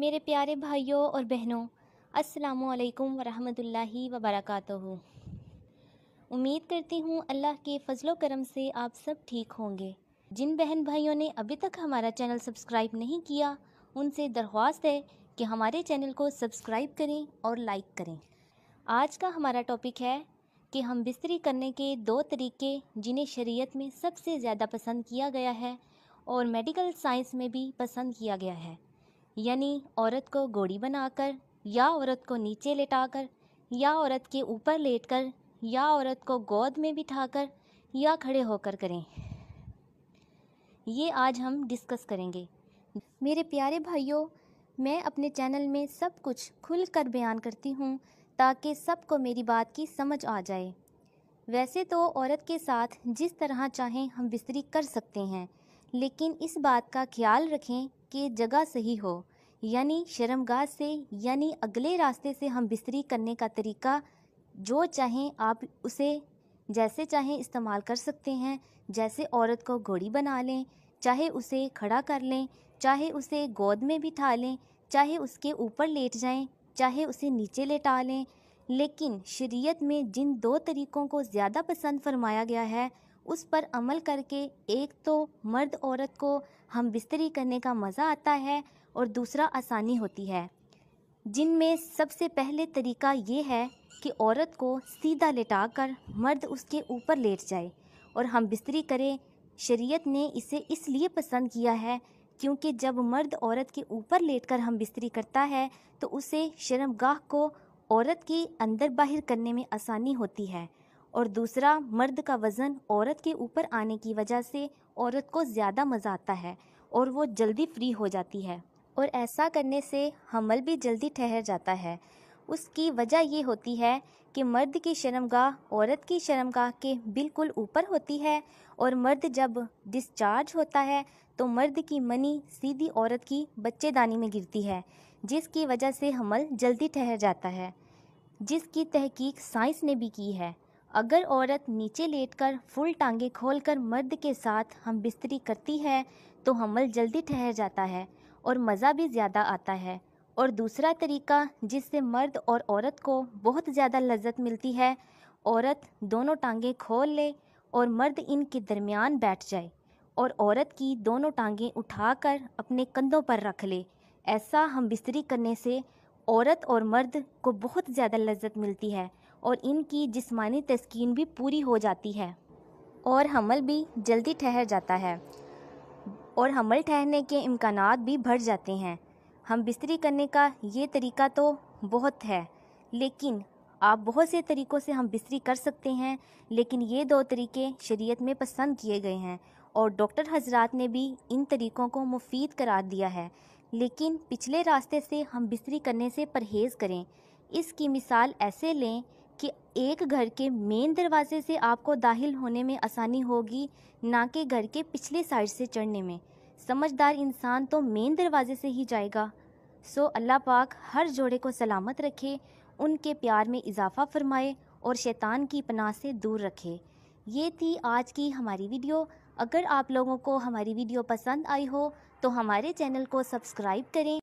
میرے پیارے بھائیوں اور بہنوں، السلام علیکم ورحمۃ وبرکاتہ۔ امید کرتی ہوں اللہ کے فضل و کرم سے آپ سب ٹھیک ہوں گے۔ جن بہن بھائیوں نے ابھی تک ہمارا چینل سبسکرائب نہیں کیا، ان سے درخواست ہے کہ ہمارے چینل کو سبسکرائب کریں اور لائک کریں۔ آج کا ہمارا ٹاپک ہے کہ ہم بستری کرنے کے 2 طریقے جنہیں شریعت میں سب سے زیادہ پسند کیا گیا ہے اور میڈیکل سائنس میں بھی پسند کیا گیا ہے، یعنی عورت کو گوڑی بنا کر، یا عورت کو نیچے لٹا کر، یا عورت کے اوپر لیٹ کر، یا عورت کو گود میں بٹھا کر، یا کھڑے ہو کر کریں۔ یہ آج ہم ڈسکس کریں گے۔ میرے پیارے بھائیوں، میں اپنے چینل میں سب کچھ کھل کر بیان کرتی ہوں تاکہ سب کو میری بات کی سمجھ آ جائے۔ ویسے تو عورت کے ساتھ جس طرح چاہیں ہم بستری کر سکتے ہیں، لیکن اس بات کا خیال رکھیں کہ جگہ صحیح ہو، یعنی شرمگاہ سے، یعنی اگلے راستے سے ہم بستری کرنے کا طریقہ جو چاہیں آپ اسے جیسے چاہیں استعمال کر سکتے ہیں۔ جیسے عورت کو گھوڑی بنا لیں، چاہے اسے کھڑا کر لیں، چاہے اسے گود میں بٹھا لیں، چاہے اس کے اوپر لیٹ جائیں، چاہے اسے نیچے لٹا لیں۔ لیکن شریعت میں جن 2 طریقوں کو زیادہ پسند فرمایا گیا ہے، اس پر عمل کر کے ایک تو مرد عورت کو ہم بستری کرنے کا مزہ آتا ہے اور دوسرا آسانی ہوتی ہے، جن میں سب سے پہلے طریقہ یہ ہے کہ عورت کو سیدھا لٹا کر مرد اس کے اوپر لیٹ جائے اور ہم بستری کریں۔ شریعت نے اسے اس لیے پسند کیا ہے کیونکہ جب مرد عورت کے اوپر لیٹ کر ہم بستری کرتا ہے تو اسے شرمگاہ کو عورت کے اندر باہر کرنے میں آسانی ہوتی ہے، اور دوسرا مرد کا وزن عورت کے اوپر آنے کی وجہ سے عورت کو زیادہ مزہ آتا ہے اور وہ جلدی فری ہو جاتی ہے، اور ایسا کرنے سے حمل بھی جلدی ٹھہر جاتا ہے۔ اس کی وجہ یہ ہوتی ہے کہ مرد کی شرمگاہ عورت کی شرمگاہ کے بالکل اوپر ہوتی ہے، اور مرد جب ڈسچارج ہوتا ہے تو مرد کی منی سیدھی عورت کی بچے دانی میں گرتی ہے، جس کی وجہ سے حمل جلدی ٹھہر جاتا ہے، جس کی تحقیق سائنس نے بھی کی ہے۔ اگر عورت نیچے لیٹ کر فل ٹانگیں کھول کر مرد کے ساتھ ہم بستری کرتی ہے تو حمل جلدی ٹھہر جاتا ہے اور مزہ بھی زیادہ آتا ہے۔ اور دوسرا طریقہ جس سے مرد اور عورت کو بہت زیادہ لذت ملتی ہے، عورت دونوں ٹانگیں کھول لے اور مرد ان کے درمیان بیٹھ جائے اور عورت کی دونوں ٹانگیں اٹھا کر اپنے کندھوں پر رکھ لے۔ ایسا ہم بستری کرنے سے عورت اور مرد کو بہت زیادہ لذت ملتی ہے اور ان کی جسمانی تسکین بھی پوری ہو جاتی ہے اور حمل بھی جلدی ٹھہر جاتا ہے، اور حمل ٹھہرنے کے امکانات بھی بڑھ جاتے ہیں۔ ہم بستری کرنے کا یہ طریقہ تو بہت ہے، لیکن آپ بہت سے طریقوں سے ہم بستری کر سکتے ہیں، لیکن یہ 2 طریقے شریعت میں پسند کیے گئے ہیں اور ڈاکٹر حضرات نے بھی ان طریقوں کو مفید قرار دیا ہے۔ لیکن پچھلے راستے سے ہم بستری کرنے سے پرہیز کریں۔ اس کی مثال ایسے لیں کہ ایک گھر کے مین دروازے سے آپ کو داخل ہونے میں آسانی ہوگی، نہ کہ گھر کے پچھلے سائڈ سے چڑھنے میں۔ سمجھدار انسان تو مین دروازے سے ہی جائے گا۔ اللہ پاک ہر جوڑے کو سلامت رکھے، ان کے پیار میں اضافہ فرمائے اور شیطان کی پناہ سے دور رکھے۔ یہ تھی آج کی ہماری ویڈیو۔ اگر آپ لوگوں کو ہماری ویڈیو پسند آئی ہو تو ہمارے چینل کو سبسکرائب کریں